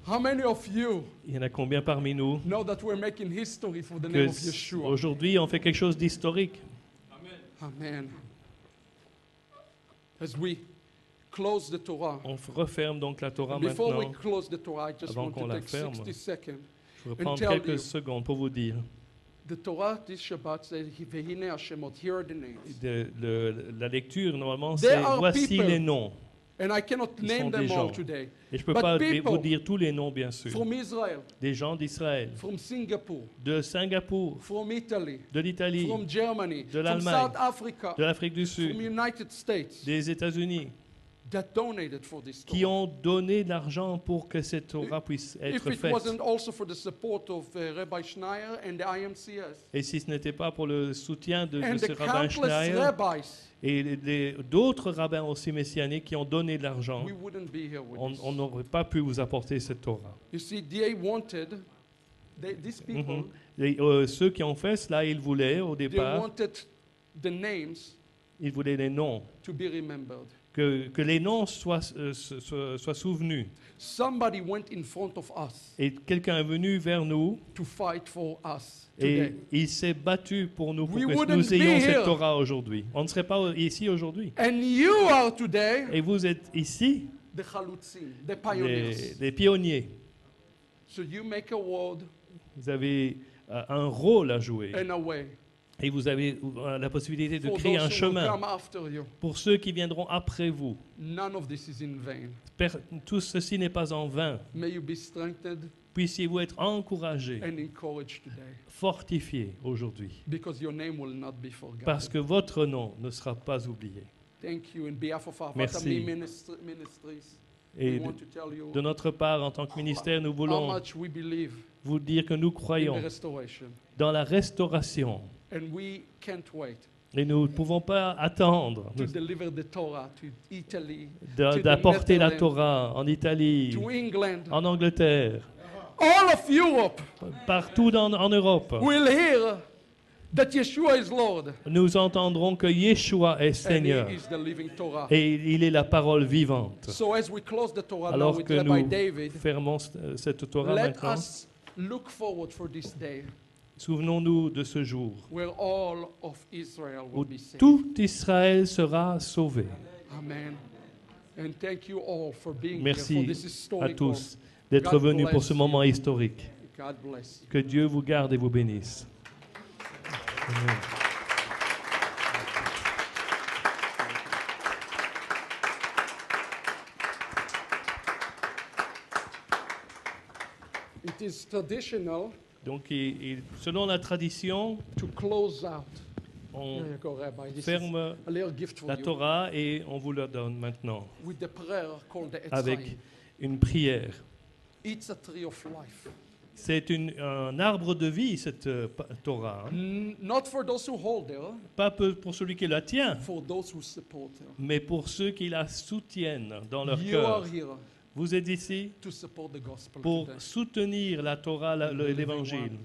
How many of you Il y en a combien parmi nous know that we're making history for the name que of Yeshua? aujourd'hui on fait quelque chose d'historique? Amen. As we close the Torah, On referme donc la Torah before we maintenant. close the Torah, I just Avant want qu'on to la take ferme, 60 seconds. Je vais prendre tell you. quelques secondes pour vous dire. The Torah this Shabbat says, "Vehine Hashemot." Here are the names. La lecture, normalement, There c'est are voici people. les noms. And I cannot Ils name sont them des all gens. today. Et je ne peux But pas people vous dire tous les noms, bien sûr. From Israel, Des gens d'Israël, from Singapore, de Singapour, from Italy, de l'Italie, from Germany, de from l'Allemagne, South Africa, de l'Afrique du from Sud, United States, des États-Unis, that donated for this qui Torah. ont donné de l'argent pour que cette Torah puisse If être it faite. wasn't also for the support of Rabbi Schneier and the IMCS Et si ce n'était pas pour le soutien de and ce the rabbin countless Schneier rabbis, et d'autres rabbins aussi messianiques qui ont donné de l'argent, we wouldn't be here with on this. n'aurait pas pu vous apporter cette Torah. You see, they wanted, these people, Et, ceux qui ont fait cela, ils voulaient au they départ, wanted the names ils voulaient les noms, to be remembered. que les noms soient souvenus. Somebody went in front of us Et quelqu'un est venu vers nous to fight for us et today. il s'est battu pour nous, pour We que wouldn't nous be ayons cette here. Torah aujourd'hui. On ne serait pas ici aujourd'hui. And you are today Et vous êtes ici, the chalutzim, the pioneers. les pionniers. So you make a word Vous avez un rôle à jouer. and a way Et vous avez la possibilité de for créer un those who will chemin come after you. pour ceux qui viendront après vous. None of this is in vain. Tout ceci n'est pas en vain. May you be strengthened Puissiez-vous être encouragés, and encouraged today, fortifiés aujourd'hui. because your name will not be forgotten. Parce que votre nom ne sera pas oublié. Thank you. In behalf of our Merci. family ministries, Et we want to tell you de notre part, en tant que ministère, nous how voulons much we believe vous dire que nous in the croyons restoration. dans la restauration. And we can't wait Et nous ne pouvons pas attendre to deliver the Torah to Italy, d'apporter la Netherlands, Torah en Italie, to England. en Angleterre, All of Europe partout en Europe. will hear that Yeshua is Lord Nous entendrons que Yeshua est and Seigneur He is the living Torah. et il est la parole vivante. So as we close the Torah now Alors with que Rabbi nous David, fermons cette Torah let maintenant, us look forward for this day souvenons-nous de ce jour where all of Israel où will be saved. tout Israël sera sauvé. Amen. And thank you all for being here for Merci this à historical. tous d'être God venus pour bless ce moment you. historique. God bless you. Que Dieu vous garde et vous bénisse. Amen. It is traditional Donc, selon la tradition, to close out. on Here you go, Rabbi. This is ferme a little gift for la you. Torah et on vous la donne maintenant With the prayer called the avec Etzai. une prière. It's a tree of life. C'est un arbre de vie, cette Torah. Hein. Not for those who hold her, Pas pour celui qui la tient, for those who support her. mais pour ceux qui la soutiennent dans leur You cœur. are here Vous êtes ici to support the gospel pour today. soutenir la Torah, l'évangile.